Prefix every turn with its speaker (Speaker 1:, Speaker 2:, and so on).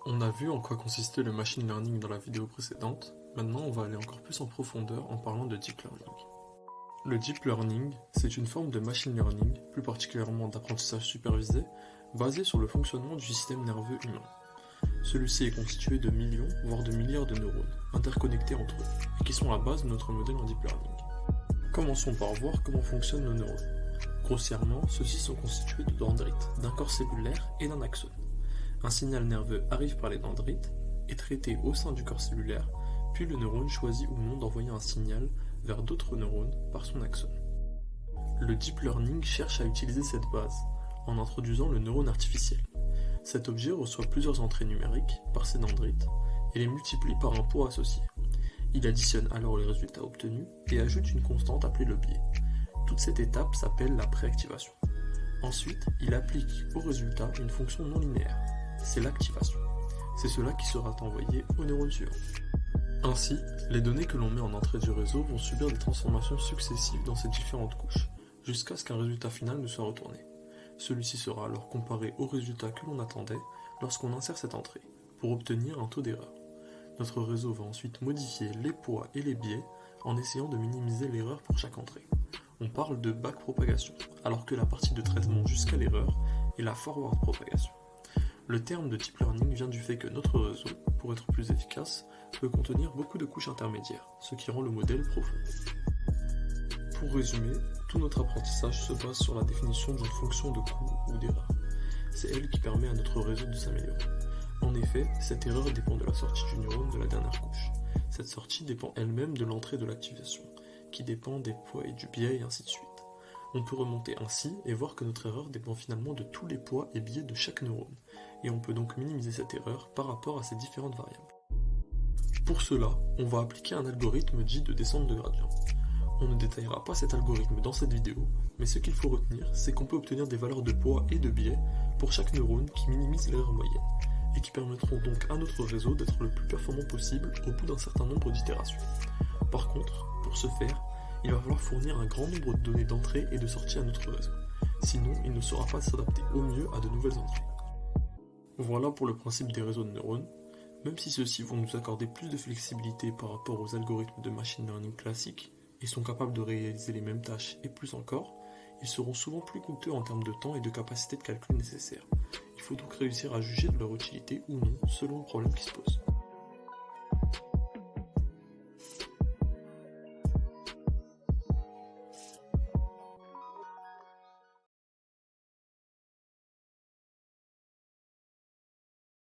Speaker 1: On a vu en quoi consistait le machine learning dans la vidéo précédente, maintenant on va aller encore plus en profondeur en parlant de deep learning. Le deep learning, c'est une forme de machine learning, plus particulièrement d'apprentissage supervisé, basé sur le fonctionnement du système nerveux humain. Celui-ci est constitué de millions, voire de milliards de neurones, interconnectés entre eux, et qui sont la base de notre modèle en deep learning. Commençons par voir comment fonctionnent nos neurones. Grossièrement, ceux-ci sont constitués de dendrites, d'un corps cellulaire et d'un axone. Un signal nerveux arrive par les dendrites, est traité au sein du corps cellulaire, puis le neurone choisit ou non d'envoyer un signal vers d'autres neurones par son axone. Le deep learning cherche à utiliser cette base, en introduisant le neurone artificiel. Cet objet reçoit plusieurs entrées numériques par ses dendrites et les multiplie par un poids associé. Il additionne alors les résultats obtenus et ajoute une constante appelée le biais. Toute cette étape s'appelle la préactivation. Ensuite, il applique au résultat une fonction non linéaire. C'est l'activation. C'est cela qui sera envoyé au neurone suivant. Ainsi, les données que l'on met en entrée du réseau vont subir des transformations successives dans ces différentes couches, jusqu'à ce qu'un résultat final nous soit retourné. Celui-ci sera alors comparé au résultat que l'on attendait lorsqu'on insère cette entrée, pour obtenir un taux d'erreur. Notre réseau va ensuite modifier les poids et les biais en essayant de minimiser l'erreur pour chaque entrée. On parle de backpropagation, alors que la partie de traitement jusqu'à l'erreur est la forward propagation. Le terme de deep learning vient du fait que notre réseau, pour être plus efficace, peut contenir beaucoup de couches intermédiaires, ce qui rend le modèle profond. Pour résumer, tout notre apprentissage se base sur la définition d'une fonction de coût ou d'erreur. C'est elle qui permet à notre réseau de s'améliorer. En effet, cette erreur dépend de la sortie du neurone de la dernière couche. Cette sortie dépend elle-même de l'entrée de l'activation, qui dépend des poids et du biais et ainsi de suite. On peut remonter ainsi et voir que notre erreur dépend finalement de tous les poids et biais de chaque neurone, et on peut donc minimiser cette erreur par rapport à ces différentes variables. Pour cela, on va appliquer un algorithme dit de descente de gradient. On ne détaillera pas cet algorithme dans cette vidéo, mais ce qu'il faut retenir, c'est qu'on peut obtenir des valeurs de poids et de biais pour chaque neurone qui minimisent l'erreur moyenne, et qui permettront donc à notre réseau d'être le plus performant possible au bout d'un certain nombre d'itérations. Par contre, pour ce faire, il va falloir fournir un grand nombre de données d'entrée et de sortie à notre réseau. Sinon, il ne saura pas s'adapter au mieux à de nouvelles entrées. Voilà pour le principe des réseaux de neurones. Même si ceux-ci vont nous accorder plus de flexibilité par rapport aux algorithmes de machine learning classiques et sont capables de réaliser les mêmes tâches et plus encore, ils seront souvent plus coûteux en termes de temps et de capacité de calcul nécessaires. Il faut donc réussir à juger de leur utilité ou non selon le problème qui se pose.